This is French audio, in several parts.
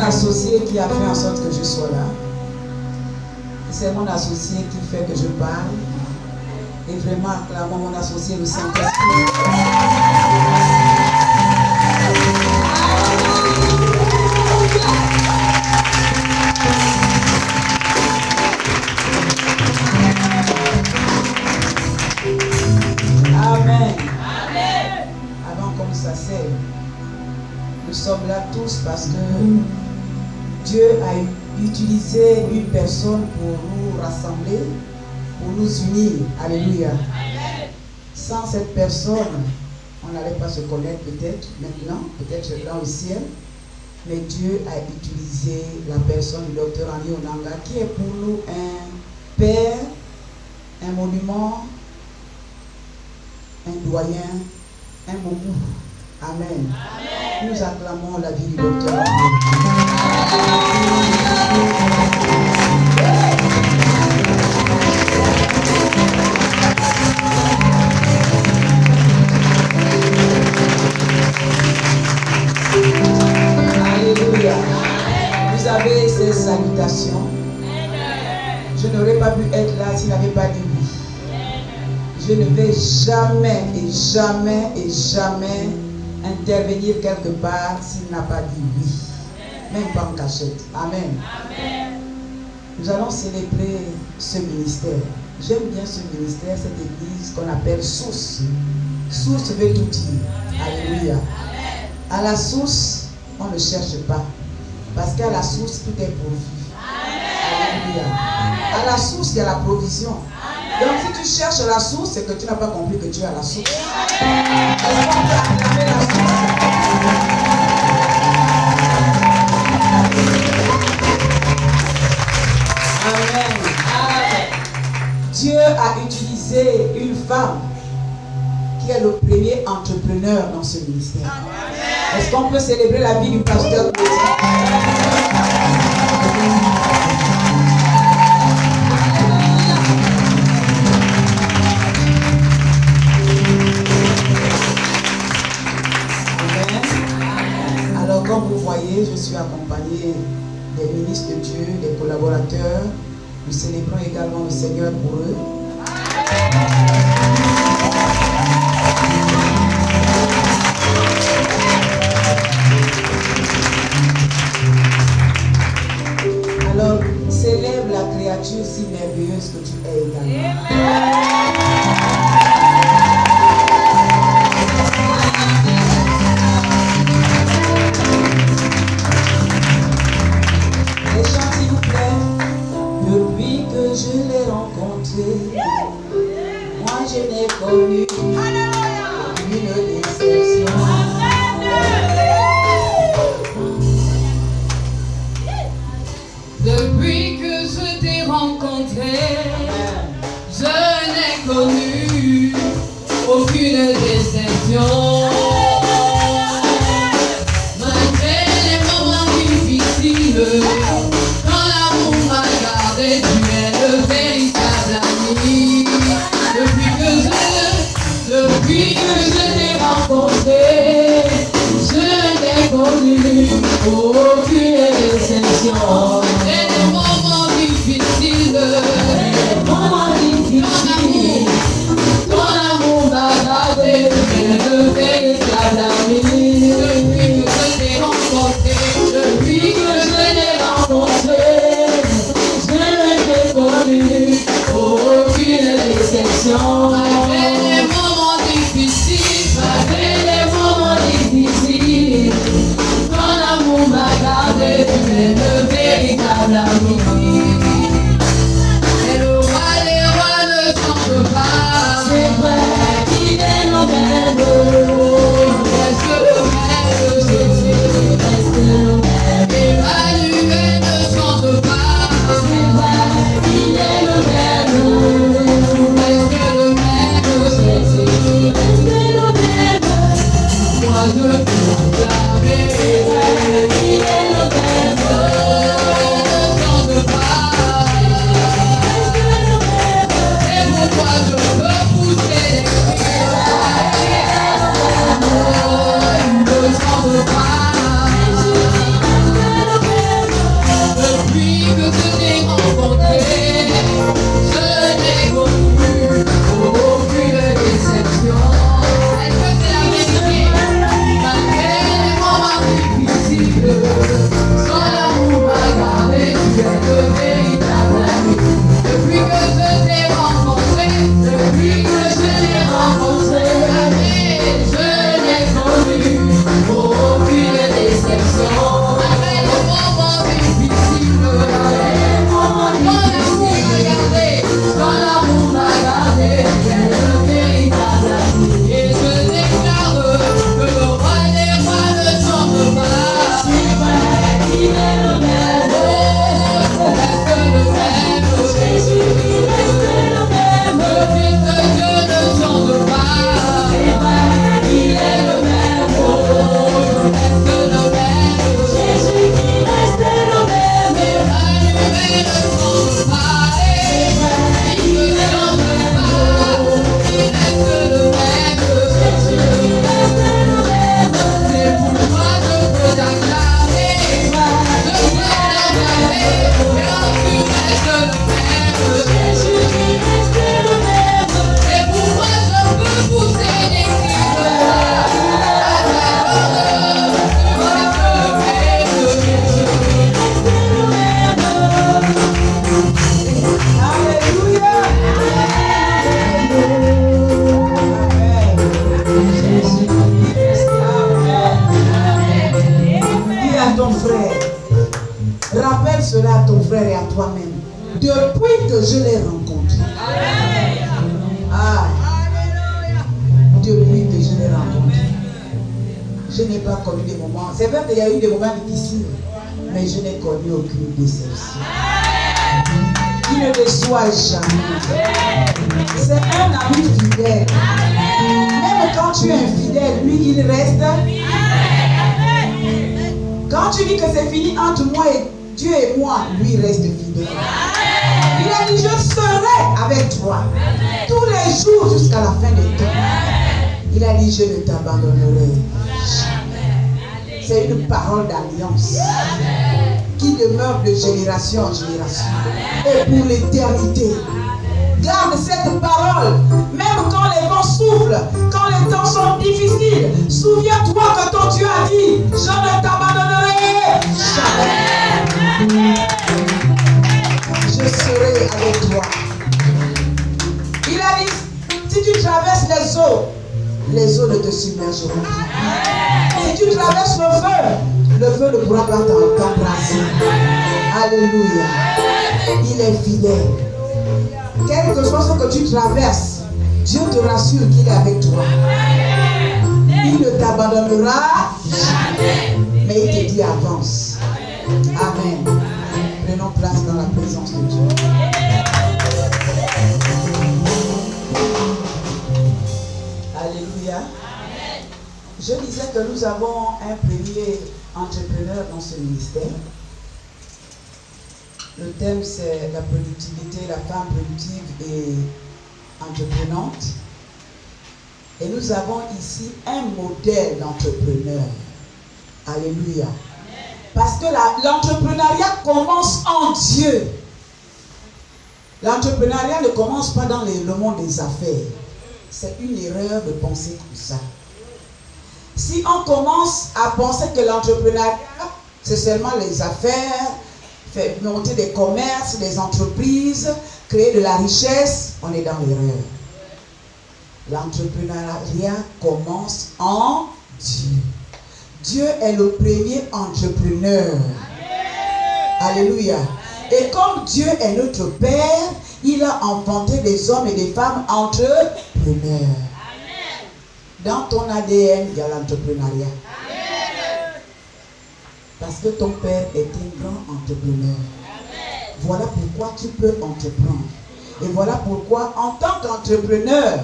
associé qui a fait en sorte que je sois là. C'est mon associé qui fait que je parle. Et vraiment, acclamons mon associé, le Saint-Esprit. Amen. Amen. Avant qu'on s'asseye, nous sommes là tous parce que Dieu a utilisé une personne pour nous rassembler, pour nous unir. Alléluia. Sans cette personne, on n'allait pas se connaître peut-être maintenant, peut-être dans le ciel. Mais Dieu a utilisé la personne du docteur Henri Onanga qui est pour nous un père, un monument, un doyen, un boubou. Amen. Amen. Nous acclamons la vie du docteur Alléluia. Vous avez ces salutations. Je n'aurais pas pu être là s'il n'avait pas dit oui. Je ne vais jamais et jamais et jamais intervenir quelque part s'il n'a pas dit oui. Même pas en cachette. Amen. Amen. Nous allons célébrer ce ministère. J'aime bien ce ministère, cette église qu'on appelle source. Source veut tout dire. Alléluia. À la source, on ne cherche pas. Parce qu'à la source, tout est pourvu. Alléluia. À la source, il y a la provision. Donc si tu cherches la source, c'est que tu n'as pas compris que tu es à la source. Est-ce qu'on peut acclamer la source? Amen. Amen. Dieu a utilisé une femme qui est le premier entrepreneur dans ce ministère. Est-ce qu'on peut célébrer la vie du pasteur? Comme vous voyez, je suis accompagné des ministres de Dieu, des collaborateurs. Nous célébrons également le Seigneur pour eux. Alors, célèbre la créature si merveilleuse que tu es également. Depuis que je l'ai rencontré, moi je n'ai connu aucune déception. Depuis que je t'ai rencontré, je n'ai connu aucune déception. Malgré les moments difficiles, tu es le véritable ami. Depuis que je t'ai rencontré, je n'ai connu aucune déception. Et les moments difficiles, ton amour m'a gardé, tu es le véritable ami. Depuis que je t'ai rencontré, depuis que je l'ai rencontré, aucune déception. Malgré les moments difficiles, ton amour m'a Rappelle cela à ton frère et à toi-même. Depuis que je l'ai rencontré. Depuis que je l'ai rencontré. Je n'ai pas connu des moments. C'est vrai qu'il y a eu des moments difficiles, mais je n'ai connu aucune déception. Il ne déçoit jamais. C'est un ami fidèle. Même quand tu es infidèle, lui, il reste. Quand tu dis que c'est fini entre moi et Dieu et moi, lui reste fidèle. Il a dit, je serai avec toi tous les jours jusqu'à la fin des temps. Il a dit, je ne t'abandonnerai jamais. C'est une parole d'alliance qui demeure de génération en génération et pour l'éternité. Garde cette parole, même quand les vents soufflent, quand les temps sont difficiles. Souviens-toi que ton Dieu a dit, je ne t'abandonnerai jamais. Je serai avec toi. Il a dit, si tu traverses les eaux ne te submergeront pas. Si tu traverses le feu ne pourra pas t'embraser. Alléluia. Il est fidèle. Quel que soit ce que tu traverses, Dieu te rassure qu'il est avec toi. Il ne t'abandonnera jamais. Mais il te dit avance. Amen. Prenons place dans la présence de Dieu. Alléluia. Je disais que nous avons un premier entrepreneur dans ce ministère. Le thème, c'est la productivité, la femme productive et entreprenante. Et nous avons ici un modèle d'entrepreneur. Alléluia. Parce que l'entrepreneuriat commence en Dieu. L'entrepreneuriat ne commence pas dans le monde des affaires. C'est une erreur de penser comme ça. Si on commence à penser que l'entrepreneuriat, c'est seulement les affaires, faire monter des commerces, des entreprises, créer de la richesse, on est dans l'erreur. L'entrepreneuriat commence en Dieu. Dieu est le premier entrepreneur. Alléluia. Et comme Dieu est notre Père, il a enfanté des hommes et des femmes entrepreneurs. Dans ton ADN, il y a l'entrepreneuriat. Parce que ton père est un grand entrepreneur. Voilà pourquoi tu peux entreprendre. Et voilà pourquoi, en tant qu'entrepreneur,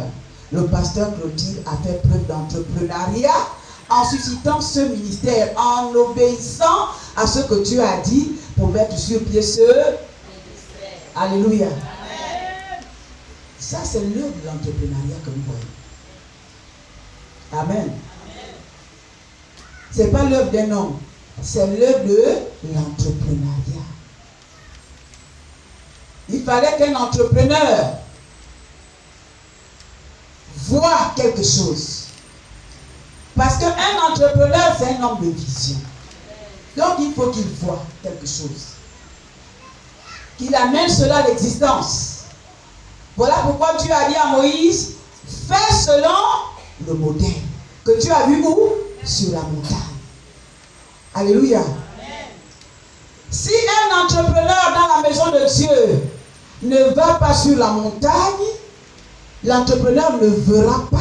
le pasteur Clotilde a fait preuve d'entrepreneuriat en suscitant ce ministère, en obéissant à ce que Dieu a dit pour mettre sur pied ce ministère. Alléluia. Ça, c'est l'œuvre de l'entrepreneuriat que nous voyons. Amen. Ce n'est pas l'œuvre d'un homme, c'est l'œuvre de l'entrepreneuriat. Il fallait qu'un entrepreneur voit quelque chose. Parce qu'un entrepreneur, c'est un homme de vision. Donc il faut qu'il voit quelque chose. Qu'il amène cela à l'existence. Voilà pourquoi Dieu a dit à Moïse, fais selon le modèle que tu as vu où? Sur la montagne. Alléluia. Amen. Si un entrepreneur dans la maison de Dieu ne va pas sur la montagne, l'entrepreneur ne verra pas.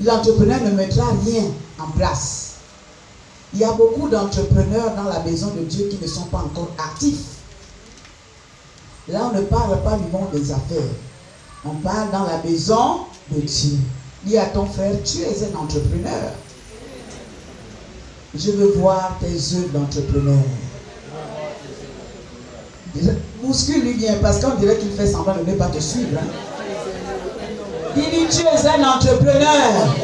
L'entrepreneur ne mettra rien en place. Il y a beaucoup d'entrepreneurs dans la maison de Dieu qui ne sont pas encore actifs. Là, on ne parle pas du monde des affaires. On parle dans la maison de Dieu. Dis à ton frère, tu es un entrepreneur. Je veux voir tes œuvres d'entrepreneur. Bouscule-lui bien, parce qu'on dirait qu'il fait semblant de ne pas te suivre. Hein? Dis-lui, tu es un entrepreneur.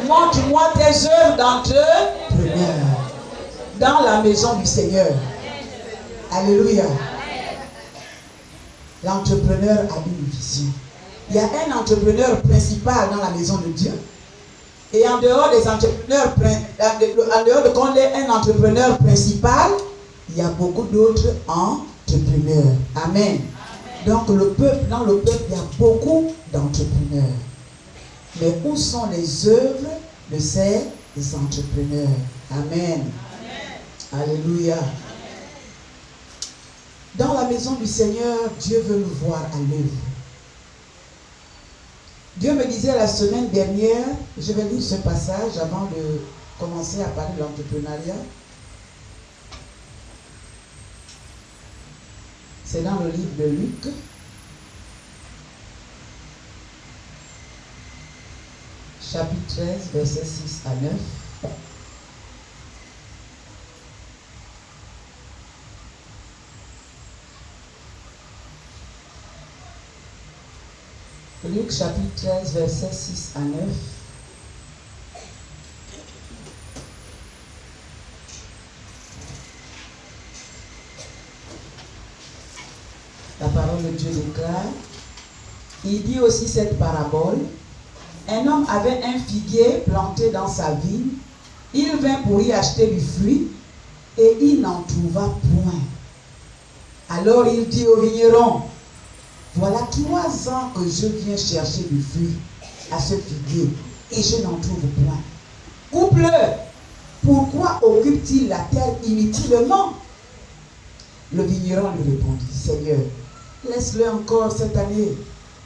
Montre-moi tes œuvres d'entrepreneur dans la maison du Seigneur. Alléluia. L'entrepreneur a une vision. Il y a un entrepreneur principal dans la maison de Dieu. Et en dehors des entrepreneurs, en dehors de qu'on est un entrepreneur principal, il y a beaucoup d'autres entrepreneurs. Amen. Donc dans le peuple, il y a beaucoup d'entrepreneurs. Mais où sont les œuvres de ces entrepreneurs? Amen. Alléluia. Dans la maison du Seigneur, Dieu veut nous voir à l'œuvre. Dieu me disait la semaine dernière, je vais lire ce passage avant de commencer à parler de l'entrepreneuriat. C'est dans le livre de Luc. Chapitre 13, versets 6 à 9. Luc chapitre 13, versets 6 à 9. La parole de Dieu déclare. Il dit aussi cette parabole. Un homme avait un figuier planté dans sa vigne. Il vint pour y acheter du fruit et il n'en trouva point. Alors il dit au vigneron, voilà 3 ans que je viens chercher du fruit à ce figuier et je n'en trouve point. Coupe-le. Pourquoi occupe-t-il la terre inutilement? Le vigneron lui répondit, Seigneur, laisse-le encore cette année.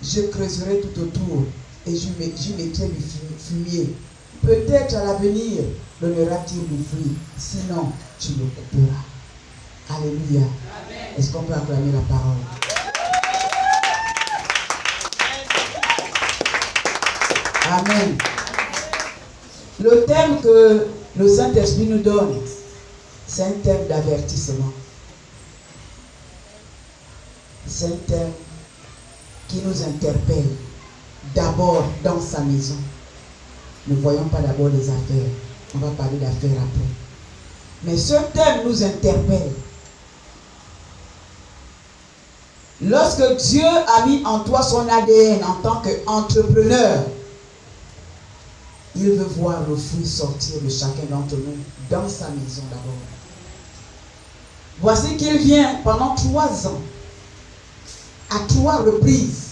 Je creuserai tout autour et j'y mettrai du fumier. Peut-être à l'avenir donnera-t-il du fruit. Sinon, tu le couperas. Alléluia. Est-ce qu'on peut acclamer la parole? Amen. Le thème que le Saint-Esprit nous donne, c'est un thème d'avertissement. C'est un thème qui nous interpelle d'abord dans sa maison. Ne voyons pas d'abord les affaires. On va parler d'affaires après. Mais ce thème nous interpelle. Lorsque Dieu a mis en toi son ADN en tant qu'entrepreneur, il veut voir le fruit sortir de chacun d'entre nous dans sa maison d'abord. Voici qu'il vient pendant 3 ans, à 3 reprises.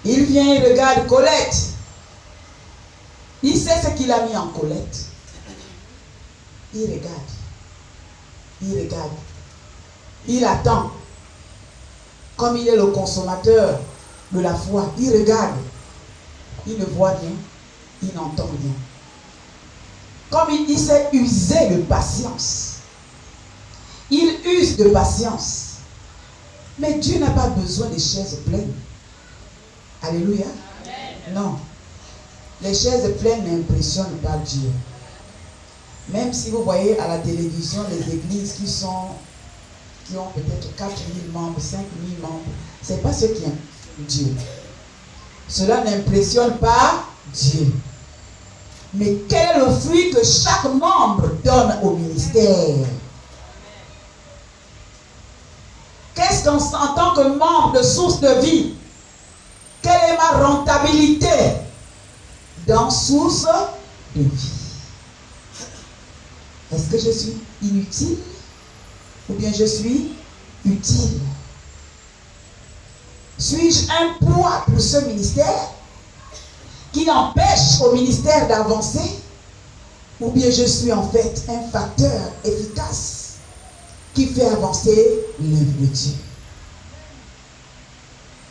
Il vient et regarde Colette. Il sait ce qu'il a mis en Colette. Il regarde. Il regarde. Il attend. Comme il est le consommateur de la foi, il regarde. Il ne voit rien. Il n'entend rien. Comme il s'est usé de patience. Il use de patience. Mais Dieu n'a pas besoin des chaises pleines. Alléluia. Amen. Non. Les chaises pleines n'impressionnent pas Dieu. Même si vous voyez à la télévision les églises qui ont peut-être 4 000 membres, 5 000 membres, ce n'est pas ce qui impressionne Dieu. Cela n'impressionne pas Dieu. Mais quel est le fruit que chaque membre donne au ministère? Qu'est-ce qu'en tant que membre de source de vie, quelle est ma rentabilité dans source de vie? Est-ce que je suis inutile ou bien je suis utile? Suis-je un poids pour ce ministère qui empêche au ministère d'avancer, ou bien je suis en fait un facteur efficace qui fait avancer l'œuvre de Dieu?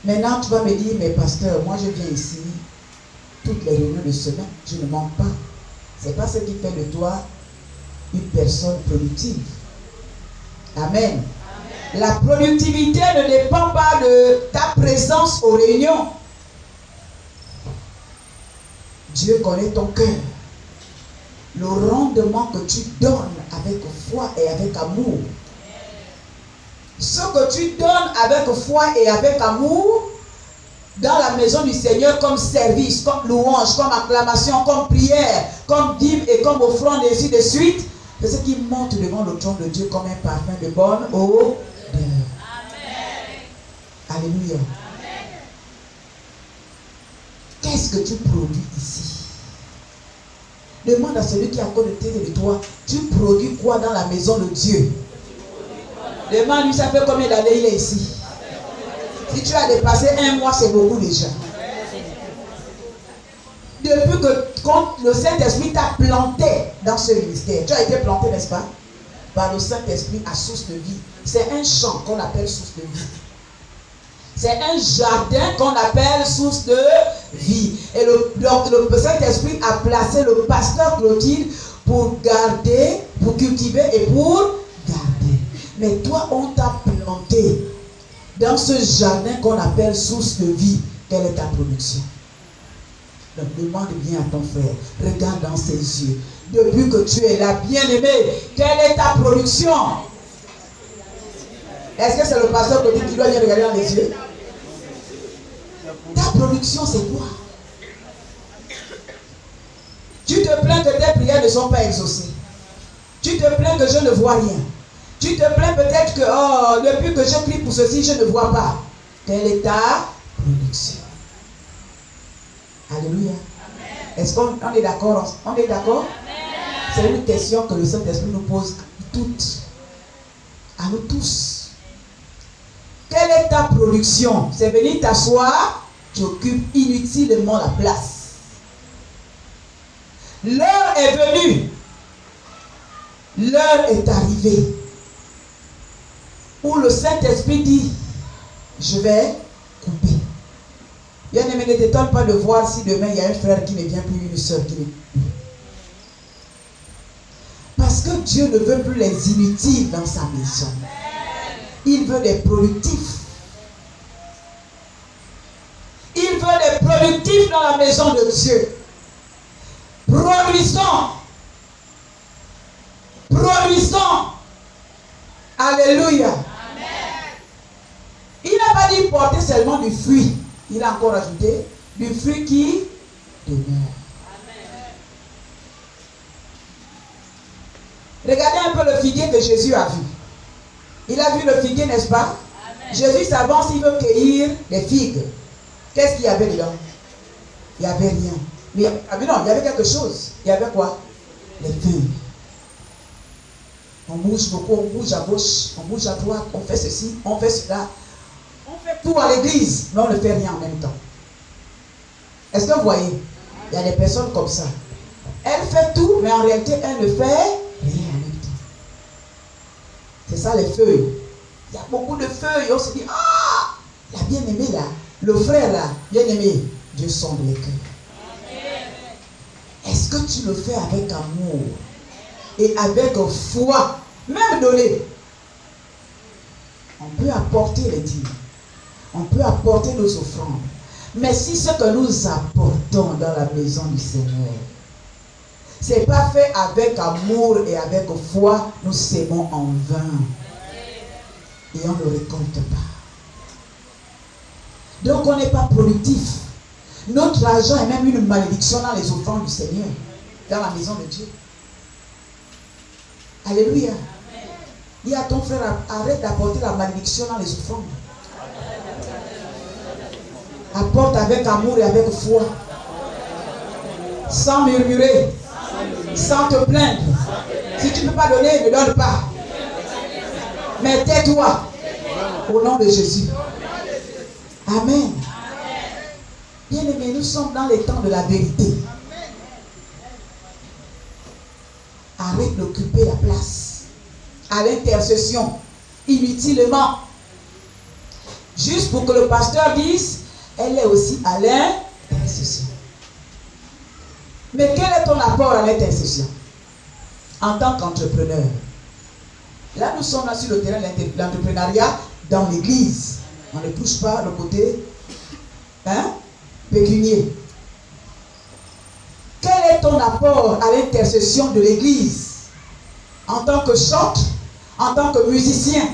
Maintenant, tu vas me dire, mais pasteur, moi je viens ici toutes les réunions de semaine, je ne manque pas. Ce n'est pas ce qui fait de toi une personne productive. Amen. La productivité ne dépend pas de ta présence aux réunions. Dieu connaît ton cœur. Le rendement que tu donnes avec foi et avec amour. Ce que tu donnes avec foi et avec amour dans la maison du Seigneur comme service, comme louange, comme acclamation, comme prière, comme dîme et comme offrande et ainsi de suite, c'est ce qui monte devant le trône de Dieu comme un parfum de bonne odeur. Alléluia. Qu'est-ce que tu produis ici? Demande à celui qui est à côté de toi, tu produis quoi dans la maison de Dieu? Demande-lui, ça fait combien d'années il est ici? Si tu as dépassé 1 mois, c'est beaucoup déjà. Depuis que quand le Saint-Esprit t'a planté dans ce ministère, tu as été planté, n'est-ce pas? Par le Saint-Esprit à source de vie. C'est un champ qu'on appelle source de vie. C'est un jardin qu'on appelle source de vie. Et donc le Saint-Esprit a placé le pasteur Clotilde pour garder, pour cultiver et pour garder. Mais toi, on t'a planté dans ce jardin qu'on appelle source de vie. Quelle est ta production? Donc demande bien à ton frère, regarde dans ses yeux. Depuis que tu es là, bien-aimé, quelle est ta production? Est-ce que c'est le pasteur qui doit bien regarder dans les yeux? Ta production, c'est quoi? Tu te plains que tes prières ne sont pas exaucées. Tu te plains que je ne vois rien. Tu te plains peut-être que depuis que je prie pour ceci, je ne vois pas. Quelle est ta production? Alléluia. Est-ce qu'on est d'accord? On est d'accord? C'est une question que le Saint-Esprit nous pose toutes, à nous tous. Quelle est ta production? C'est venir t'asseoir, tu occupes inutilement la place. L'heure est venue. L'heure est arrivée. Où le Saint-Esprit dit, je vais couper. Bien-aimé, ne t'étonne pas de voir si demain il y a un frère qui ne vient plus, une soeur qui ne vient plus. Parce que Dieu ne veut plus les inutiles dans sa maison. Il veut des productifs. Il veut des productifs dans la maison de Dieu. Produisons. Produisons. Alléluia. Amen. Il n'a pas dit porter seulement du fruit. Il a encore ajouté du fruit qui demeure. Regardez un peu le figuier que Jésus a vu. Il a vu le figuier, n'est-ce pas? Amen. Jésus s'avance, il veut cueillir des figues. Qu'est-ce qu'il y avait dedans? Il n'y avait rien. Mais non, il y avait quelque chose. Il y avait quoi? Les feuilles. On bouge beaucoup, on bouge à gauche, on bouge à droite, on fait ceci, on fait cela. On fait tout à l'église, mais on ne fait rien en même temps. Est-ce que vous voyez? Il y a des personnes comme ça. Elle fait tout, mais en réalité, elle ne fait rien en même temps. C'est ça les feuilles. Il y a beaucoup de feuilles. On se dit, ah, la bien-aimée là, le frère là, bien-aimé, Dieu sonde les cœurs. Est-ce que tu le fais avec amour et avec foi, même donné? On peut apporter les dîmes, on peut apporter nos offrandes, mais si ce que nous apportons dans la maison du Seigneur, ce n'est pas fait avec amour et avec foi, nous sémons en vain et on ne récolte pas. Donc on n'est pas productif. Notre argent est même une malédiction dans les offrandes du Seigneur, dans la maison de Dieu. Alléluia. Dis à ton frère, arrête d'apporter la malédiction dans les offrandes. Apporte avec amour et avec foi. Sans murmurer. Sans te plaindre. Si tu ne peux pas donner, ne donne pas. Mais tais-toi. Au nom de Jésus. Amen. Bien-aimés, nous sommes dans les temps de la vérité. Arrête d'occuper la place à l'intercession inutilement. Juste pour que le pasteur dise, elle est aussi à l'intercession. Mais quel est ton apport à l'intercession en tant qu'entrepreneur? Là, nous sommes là sur le terrain de l'entrepreneuriat dans l'église. On ne touche pas le côté pécunier. Quel est ton apport à l'intercession de l'église en tant que chanteur, en tant que musicien?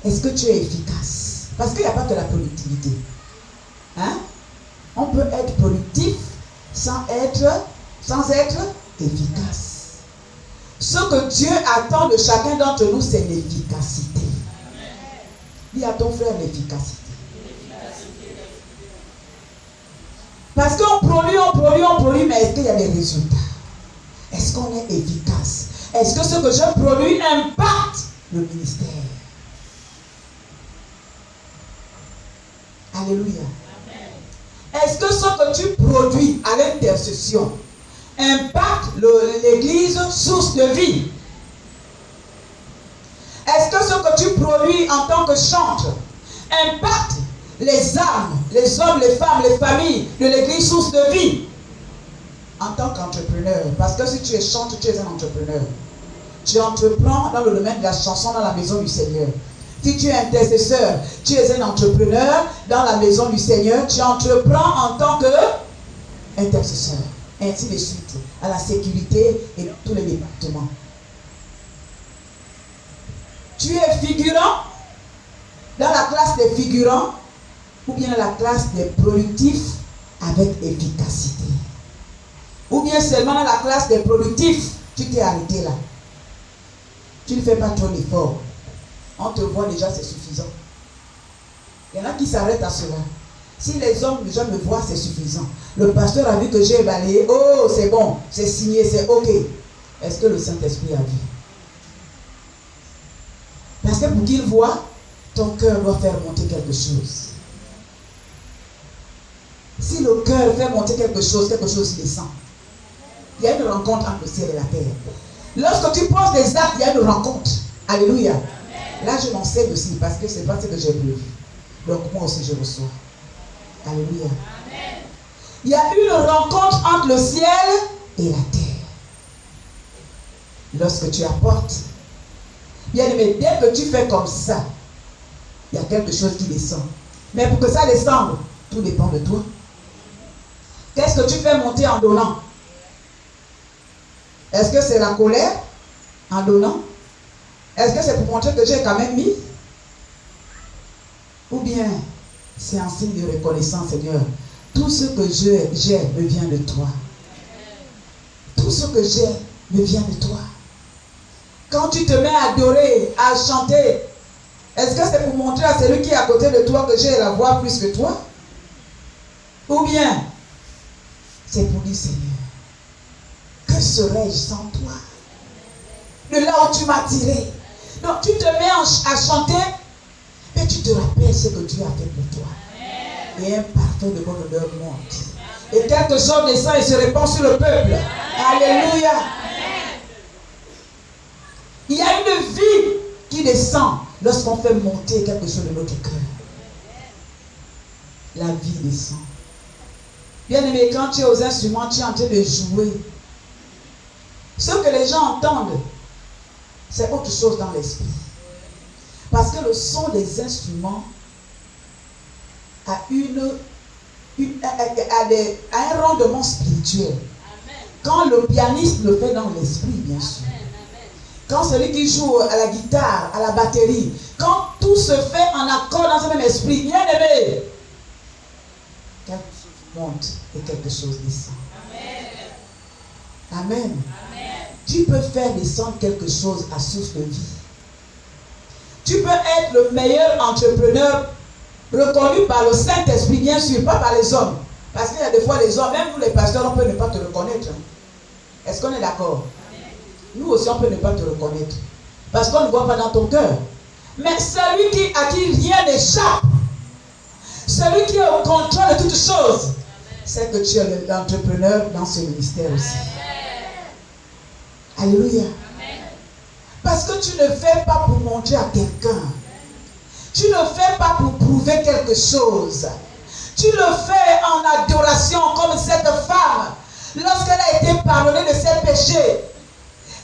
Est-ce que tu es efficace? Parce qu'il n'y a pas que la productivité. On peut être productif sans être efficace. Ce que Dieu attend de chacun d'entre nous, c'est l'efficacité. Dis à ton frère l'efficacité. Parce qu'on produit, mais est-ce qu'il y a des résultats? Est-ce qu'on est efficace? Est-ce que ce que je produis impacte le ministère? Alléluia. Est-ce que ce que tu produis à l'intercession impacte l'église source de vie? Est-ce que ce que tu produis en tant que chanteur impacte les âmes, les hommes, les femmes, les familles de l'église source de vie? En tant qu'entrepreneur, parce que si tu es chanteur, tu es un entrepreneur. Tu entreprends dans le domaine de la chanson dans la maison du Seigneur. Si tu es intercesseur, tu es un entrepreneur dans la maison du Seigneur. Tu entreprends en tant qu'intercesseur. Ainsi de suite, à la sécurité et tous les départements. Tu es figurant dans la classe des figurants ou bien dans la classe des productifs avec efficacité. Ou bien seulement dans la classe des productifs, tu t'es arrêté là. Tu ne fais pas trop d'efforts. On te voit déjà, c'est suffisant. Il y en a qui s'arrêtent à cela. Si les hommes déjà me voient, c'est suffisant. Le pasteur a vu que j'ai balayé. Oh, c'est bon, c'est signé, c'est ok. Est-ce que le Saint-Esprit a vu? Parce que pour qu'il voit, ton cœur doit faire monter quelque chose. Si le cœur fait monter quelque chose descend. Il y a une rencontre entre le ciel et la terre. Lorsque tu poses des actes, il y a une rencontre. Alléluia. Là, je m'enseigne aussi parce que c'est pas ce que j'ai vu. Donc, moi aussi, je reçois. Alléluia. Amen. Il y a une rencontre entre le ciel et la terre. Lorsque tu apportes, bien aimé, dès que tu fais comme ça, il y a quelque chose qui descend. Mais pour que ça descende, tout dépend de toi. Qu'est-ce que tu fais monter en donnant? Est-ce que c'est la colère en donnant? Est-ce que c'est pour montrer que j'ai quand même mis? Ou bien c'est un signe de reconnaissance, Seigneur. Tout ce que j'ai me vient de toi. Tout ce que j'ai me vient de toi. Quand tu te mets à adorer, à chanter, est-ce que c'est pour montrer à celui qui est à côté de toi que j'ai la voix plus que toi? Ou bien c'est pour dire, Seigneur, que serais-je sans toi? De là où tu m'as tiré. Donc tu te mets à chanter, mais tu te rappelles ce que Dieu a fait pour toi. Et un parfum de bonne odeur monte. Et quelque chose descend et se répand sur le peuple. Alléluia. Il y a une vie qui descend lorsqu'on fait monter quelque chose de notre cœur. La vie descend. Bien aimé, quand tu es aux instruments, tu es en train de jouer. Ce que les gens entendent, c'est autre chose dans l'esprit. Parce que le son des instruments a un rendement spirituel. Quand le pianiste le fait dans l'esprit, bien sûr. Quand celui qui joue à la guitare, à la batterie, quand tout se fait en accord dans ce même esprit, bien aimé, quelque chose monte et quelque chose descend. Amen. Amen. Tu peux faire descendre quelque chose à source de vie. Tu peux être le meilleur entrepreneur reconnu par le Saint-Esprit, bien sûr, pas par les hommes. Parce qu'il y a des fois les hommes, même nous les pasteurs, on peut ne pas te reconnaître. Est-ce qu'on est d'accord? Nous aussi, on peut ne pas te reconnaître. Parce qu'on ne voit pas dans ton cœur. Mais celui à qui rien n'échappe, celui qui est au contrôle de toutes choses, c'est que tu es l'entrepreneur dans ce ministère aussi. Alléluia. Parce que tu ne fais pas pour montrer à quelqu'un. Tu ne le fais pas pour prouver quelque chose. Tu le fais en adoration comme cette femme. Lorsqu'elle a été pardonnée de ses péchés,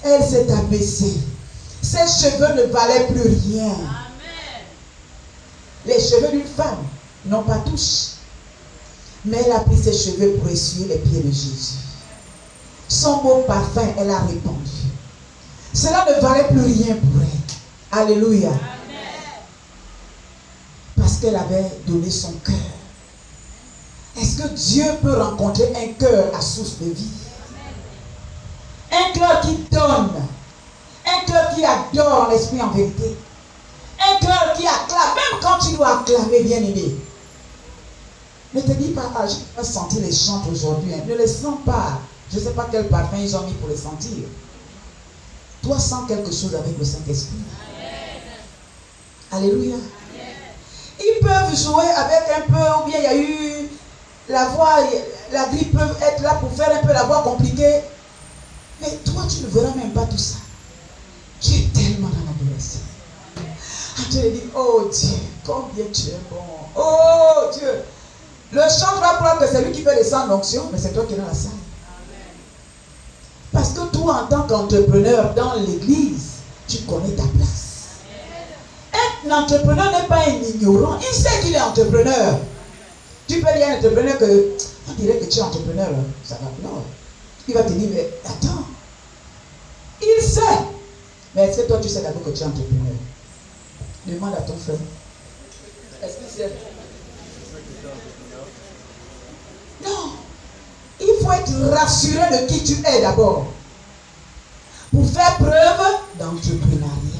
elle s'est abaissée. Ses cheveux ne valaient plus rien. Amen. Les cheveux d'une femme n'ont pas touché. Mais elle a pris ses cheveux pour essuyer les pieds de Jésus. Son beau parfum, elle a répandu. Cela ne valait plus rien pour elle. Alléluia. Amen. Parce qu'elle avait donné son cœur. Est-ce que Dieu peut rencontrer un cœur à source de vie? Un cœur qui donne. Un cœur qui adore l'esprit en vérité. Un cœur qui acclame. Même quand tu dois acclamer, bien aimé. Ne te dis pas, ah, je peux sentir les chants aujourd'hui. Ne les sens pas. Je ne sais pas quel parfum ils ont mis pour les sentir. Toi, sens quelque chose avec le Saint-Esprit. Alléluia. Ils peuvent jouer avec un peu, ou bien il y a eu la voix, la grippe peut être là pour faire un peu la voix compliquée. Mais toi, tu ne verras même pas tout ça. Tu es tellement dans l'adoration. Tu te dis, oh Dieu, combien tu es bon. Oh Dieu. Le chant va croire que c'est lui qui fait descendre l'onction, mais c'est toi qui es dans la salle. Parce que toi, en tant qu'entrepreneur dans l'église, tu connais ta place. Un entrepreneur n'est pas un ignorant. Il sait qu'il est entrepreneur. Tu peux dire à un entrepreneur que, on dirait que tu es entrepreneur, ça va. Non. Il va te dire, mais attends. Il sait. Mais est-ce que toi, tu sais d'abord que tu es entrepreneur? Demande à ton frère. Est-ce qu'il sait? Non. Il faut être rassuré de qui tu es d'abord. Pour faire preuve d'entrepreneuriat.